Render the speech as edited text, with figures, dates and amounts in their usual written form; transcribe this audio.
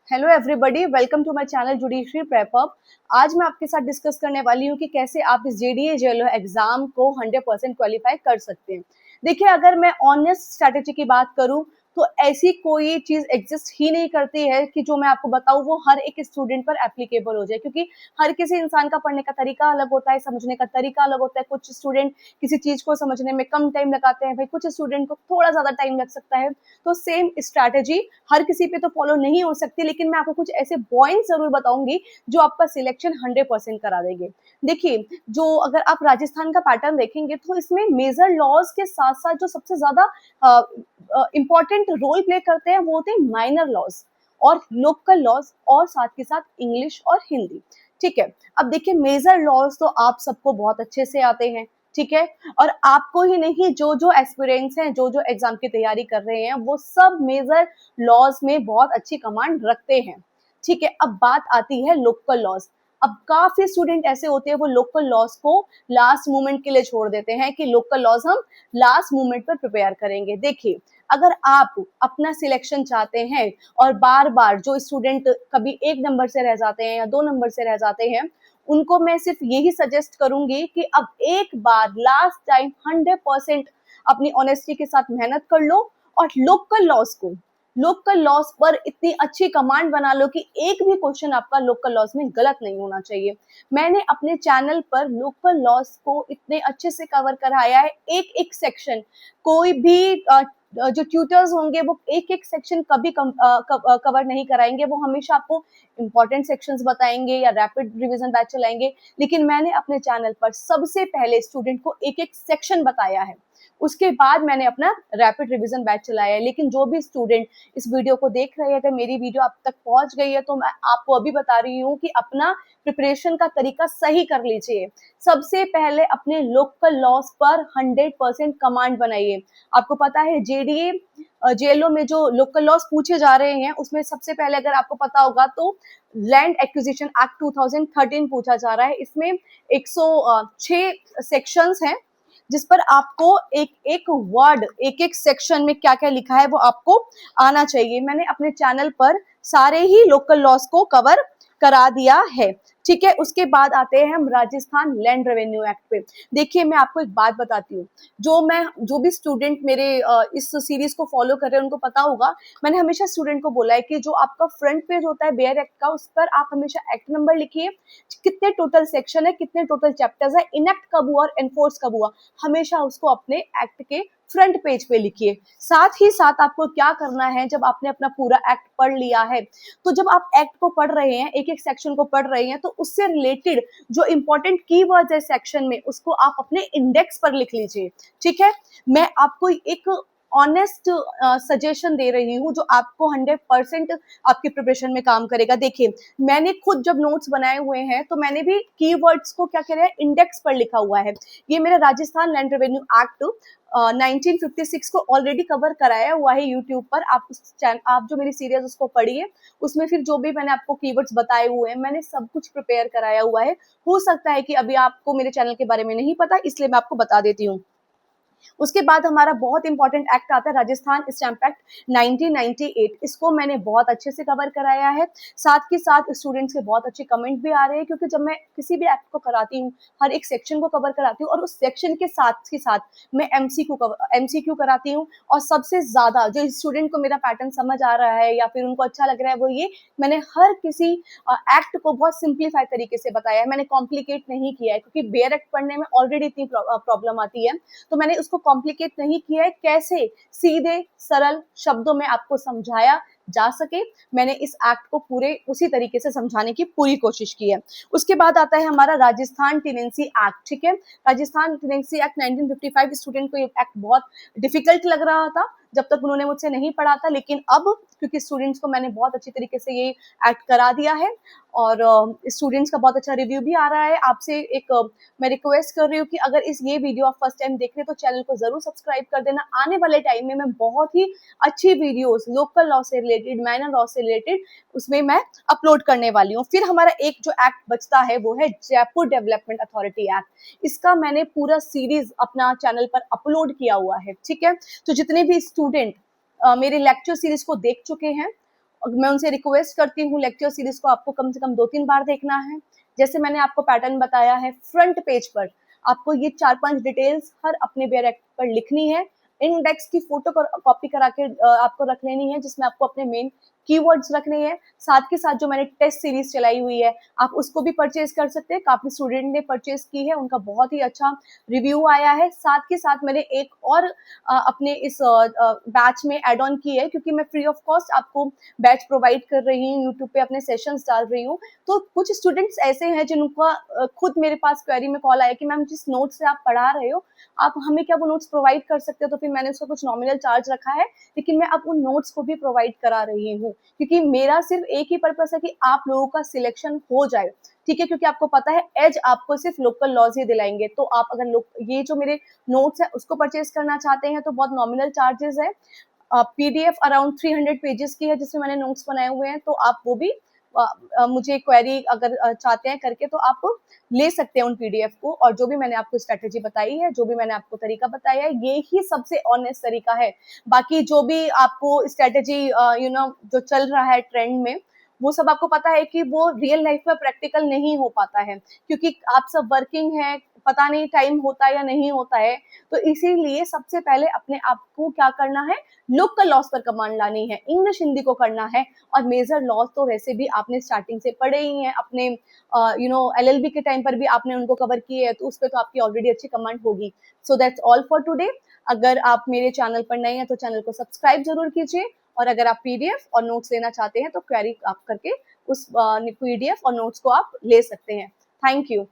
Hello everybody, welcome to my channel judiciary prep up. आज मैं आपके साथ डिस्कस करने वाली हूँ कि कैसे आप इस जेडीए जेएलओ एग्जाम को 100% क्वालिफाई कर सकते हैं। देखिए, अगर मैं ऑनेस्ट स्ट्रैटेजी की बात करूँ तो ऐसी कोई चीज एग्जिस्ट ही नहीं करती है कि जो मैं आपको बताऊं वो हर एक स्टूडेंट पर एप्लीकेबल हो जाए, क्योंकि हर किसी इंसान का पढ़ने का तरीका अलग होता है, समझने का तरीका अलग होता है। कुछ स्टूडेंट किसी चीज को समझने में कम टाइम लगाते हैं, भाई कुछ स्टूडेंट को थोड़ा ज्यादा टाइम लग सकता है। तो सेम स्ट्रैटेजी हर किसी पे तो फॉलो नहीं हो सकती, लेकिन मैं आपको कुछ ऐसे पॉइंट जरूर बताऊंगी जो आपका सिलेक्शन 100% करा देंगे। देखिए, जो अगर आप राजस्थान का पैटर्न देखेंगे तो इसमें मेजर लॉज के साथ साथ जो सबसे ज्यादा इंपॉर्टेंट रोल प्ले करते हैं वो होते हैं माइनर लॉज और लोकल लॉज, और साथ के साथ इंग्लिश और हिंदी। ठीक है, अब देखिए, मेजर लॉज तो आप सबको बहुत अच्छे से आते हैं। ठीक है, और आपको ही नहीं, जो जो एस्पिरेंट्स हैं, जो जो एग्जाम की तैयारी कर रहे हैं, वो सब मेजर लॉज में बहुत अच्छी कमांड रखते हैं। ठीक है, अब बात आती है लोकल लॉज। अब काफी स्टूडेंट ऐसे होते हैं वो लोकल लॉज को लास्ट मोमेंट के लिए छोड़ देते हैं कि लोकल लॉज हम लास्ट मोमेंट पर प्रिपेयर करेंगे। देखिए, अगर आप अपना सिलेक्शन चाहते हैं और बार बार जो स्टूडेंट कभी 1 नंबर से रह जाते हैं या 2 नंबर से रह जाते हैं, उनको मैं सिर्फ यही सजेस्ट करूंगी कि अब एक बार लास्ट टाइम 100% अपनी ऑनेस्टी के साथ मेहनत कर लो और लोकल लॉस पर इतनी अच्छी कमांड बना लो कि एक भी क्वेश्चन आपका लोकल लॉस में गलत नहीं होना चाहिए। मैंने अपने चैनल पर लोकल लॉस को इतने अच्छे से कवर कराया है, एक एक सेक्शन। कोई भी जो ट्यूटर्स होंगे वो एक एक सेक्शन कभी कवर नहीं कराएंगे, वो हमेशा आपको इंपॉर्टेंट सेक्शंस बताएंगे या रैपिड रिवीजन बैच चलाएंगे। लेकिन मैंने अपने चैनल पर सबसे पहले स्टूडेंट को एक एक सेक्शन बताया है, उसके बाद मैंने अपना रैपिड रिवीजन बैच चलाया है। लेकिन जो भी स्टूडेंट इस वीडियो को देख रहे हैं, अगर मेरी वीडियो आप तक पहुंच गई है तो मैं आपको अभी बता रही हूँ कि अपना प्रिपरेशन का तरीका सही कर लीजिए। सबसे पहले अपने लोकल लॉस पर 100% कमांड बनाइए। आपको पता है, जेडीए जेएलओ में जो लोकल लॉस पूछे जा रहे हैं उसमें सबसे पहले, अगर आपको पता होगा तो, लैंड एक्विजिशन एक्ट 2013 पूछा जा रहा है। इसमें 106 सेक्शंस हैं जिस पर आपको एक एक वर्ड, एक एक सेक्शन में क्या क्या लिखा है वो आपको आना चाहिए। मैंने अपने चैनल पर सारे ही लोकल लॉस को कवर करा दिया है। ठीक है, उसके बाद आते हैं हम राजस्थान लैंड रेवेन्यू एक्ट पे। देखिए, मैं आपको एक बात बताती हूँ, जो भी स्टूडेंट मेरे इस सीरीज को फॉलो कर रहे हैं उनको पता होगा, मैंने हमेशा स्टूडेंट को बोला है कि जो आपका फ्रंट पेज होता है बेयर एक्ट का, उस पर आप हमेशा एक्ट नंबर लिखिए, कितने टोटल सेक्शन है, कितने टोटल चैप्टर्स है, इनेक्ट कब हुआ और एनफोर्स कब हुआ, हमेशा उसको अपने एक्ट के फ्रंट पेज पे लिखिए। साथ ही साथ आपको क्या करना है, जब आपने अपना पूरा एक्ट पढ़ लिया है, तो जब आप एक्ट को पढ़ रहे हैं, एक एक सेक्शन को पढ़ रहे हैं, तो उससे रिलेटेड जो इंपॉर्टेंट कीवर्ड्स है सेक्शन में, उसको आप अपने इंडेक्स पर लिख लीजिए। ठीक है, मैं आपको एक ऑनेस्ट सजेशन दे रही हूँ जो आपको 100% आपकी प्रिपरेशन में काम करेगा। देखिए, मैंने खुद जब नोट्स बनाए हुए हैं तो मैंने भी कीवर्ड्स को क्या कह रहे हैं, इंडेक्स पर लिखा हुआ है। ये मेरा राजस्थान लैंड रेवेन्यू एक्ट 1956 को ऑलरेडी कवर कराया हुआ है यूट्यूब पर। आप जो मेरी सीरीज उसको पढ़िए, उसमें फिर जो भी मैंने आपको कीवर्ड्स बताए हुए हैं, मैंने सब कुछ प्रिपेयर कराया हुआ है। हो सकता है कि अभी आपको मेरे चैनल के बारे में नहीं पता, इसलिए मैं आपको बता देती हूँ। उसके बाद हमारा बहुत इंपॉर्टेंट एक्ट आता है राजस्थान स्टैंप एक्ट 1998। इसको मैंने बहुत अच्छे से कवर कराया है। साथ के साथ स्टूडेंट्स के बहुत अच्छे कमेंट भी आ रहे हैं, क्योंकि जब मैं किसी भी एक्ट को कराती हूँ, हर एक सेक्शन को कवर कराती हूँ और उस सेक्शन के साथ मैं एमसीक्यू कराती हूँ। और सबसे ज्यादा जो स्टूडेंट को मेरा पैटर्न समझ आ रहा है या फिर उनको अच्छा लग रहा है, वो ये, मैंने हर किसी एक्ट को बहुत सिंप्लीफाई तरीके से बताया है। मैंने कॉम्प्लिकेट नहीं किया है, क्योंकि बेयर एक्ट पढ़ने में ऑलरेडी इतनी प्रॉब्लम आती है, तो मैंने उसको कॉम्प्लिकेट नहीं किया है। कैसे सीधे सरल शब्दों में आपको समझाया जा सके, मैंने इस एक्ट को पूरे उसी तरीके से समझाने की पूरी कोशिश की है। उसके बाद आता है हमारा राजस्थान टेनेंसी एक्ट। ठीक है, राजस्थान टेनेंसी एक्ट 1955। स्टूडेंट को ये एक्ट बहुत डिफिकल्ट लग रहा था जब तक उन्होंने मुझसे नहीं पढ़ा था, लेकिन अब क्योंकि स्टूडेंट्स को मैंने बहुत अच्छी तरीके से ये एक्ट करा दिया है और स्टूडेंट्स का बहुत अच्छा रिव्यू भी आ रहा है। आपसे एक मैं रिक्वेस्ट कर रही हूँ कि अगर ये वीडियो आप फर्स्ट टाइम देख रहे हैं तो चैनल को जरूर सब्सक्राइब कर देना। आने वाले टाइम में मैं बहुत ही अच्छी वीडियोस लोकल लॉ से रिलेटेड, माइनर लॉ से रिलेटेड, उसमें मैं अपलोड करने वाली हूँ। फिर हमारा एक जो एक्ट बचता है वो है जयपुर डेवलपमेंट अथॉरिटी एक्ट। इसका मैंने पूरा सीरीज अपना चैनल पर अपलोड किया हुआ है। ठीक है, तो जितने भी स्टूडेंट मेरे लेक्चर सीरीज को देख चुके हैं, मैं उनसे रिक्वेस्ट करती हूँ लेक्चर सीरीज को आपको कम से कम 2-3 बार देखना है। जैसे मैंने आपको पैटर्न बताया है, फ्रंट पेज पर आपको ये 4-5 डिटेल्स हर अपने बेयर एक्ट पर लिखनी है। इंडेक्स की फोटो कॉपी करा के आपको रख लेनी है, जिसमें आपको अपने मेन कीवर्ड्स रखने हैं। साथ के साथ जो मैंने टेस्ट सीरीज चलाई हुई है, आप उसको भी परचेज कर सकते हैं। काफी स्टूडेंट ने परचेज की है, उनका बहुत ही अच्छा रिव्यू आया है। साथ के साथ मैंने एक और अपने इस बैच में एड ऑन की है, क्योंकि मैं फ्री ऑफ कॉस्ट आपको बैच प्रोवाइड कर रही हूँ, यूट्यूब पे अपने सेशंस डाल रही हूँ। तो कुछ स्टूडेंट्स ऐसे हैं जिनका खुद मेरे पास क्वेरी में कॉल आया कि मैम जिस नोट्स से आप पढ़ा रहे हो, आप हमें क्या वो नोट्स प्रोवाइड कर सकते हो? तो फिर मैंने उसका कुछ नॉमिनल चार्ज रखा है, लेकिन मैं अब उन नोट्स को भी प्रोवाइड करा रही हूँ, क्योंकि मेरा सिर्फ एक ही पर्पस है कि आप लोगों का सिलेक्शन हो जाए, ठीक है? क्योंकि आपको पता है एज आपको सिर्फ लोकल लॉज ही दिलाएंगे। तो आप अगर ये जो मेरे नोट्स है उसको परचेज करना चाहते हैं तो बहुत नॉमिनल चार्जेस है। पीडीएफ अराउंड 300 पेजेस की है जिसमें मैंने नोट्स बनाए हुए हैं, तो आप वो भी मुझे क्वेरी अगर चाहते हैं करके तो आप ले सकते हैं उन पीडीएफ को। और जो भी मैंने आपको स्ट्रेटेजी बताई है, जो भी मैंने आपको तरीका बताया है, ये ही सबसे ऑनेस्ट तरीका है। बाकी जो भी आपको स्ट्रेटेजी जो चल रहा है ट्रेंड में, वो सब आपको पता है कि वो रियल लाइफ में प्रैक्टिकल नहीं हो पाता है, क्योंकि आप सब वर्किंग है, पता नहीं टाइम होता है या नहीं होता है। तो इसीलिए सबसे पहले अपने आप को क्या करना है, लोकल लॉस पर कमांड लानी है, इंग्लिश हिंदी को करना है। और मेजर लॉस तो वैसे भी आपने स्टार्टिंग से पढ़े ही हैं, अपने एलएलबी के टाइम पर भी आपने उनको कवर किए हैं, तो उस पर तो आपकी ऑलरेडी अच्छी कमांड होगी। So that's all for today. अगर आप मेरे चैनल पर नए हैं तो चैनल को सब्सक्राइब जरूर कीजिए, और अगर आप पीडीएफ और नोट्स लेना चाहते हैं तो क्वेरी आप करके उस पीडीएफ और नोट्स को आप ले सकते हैं। Thank you.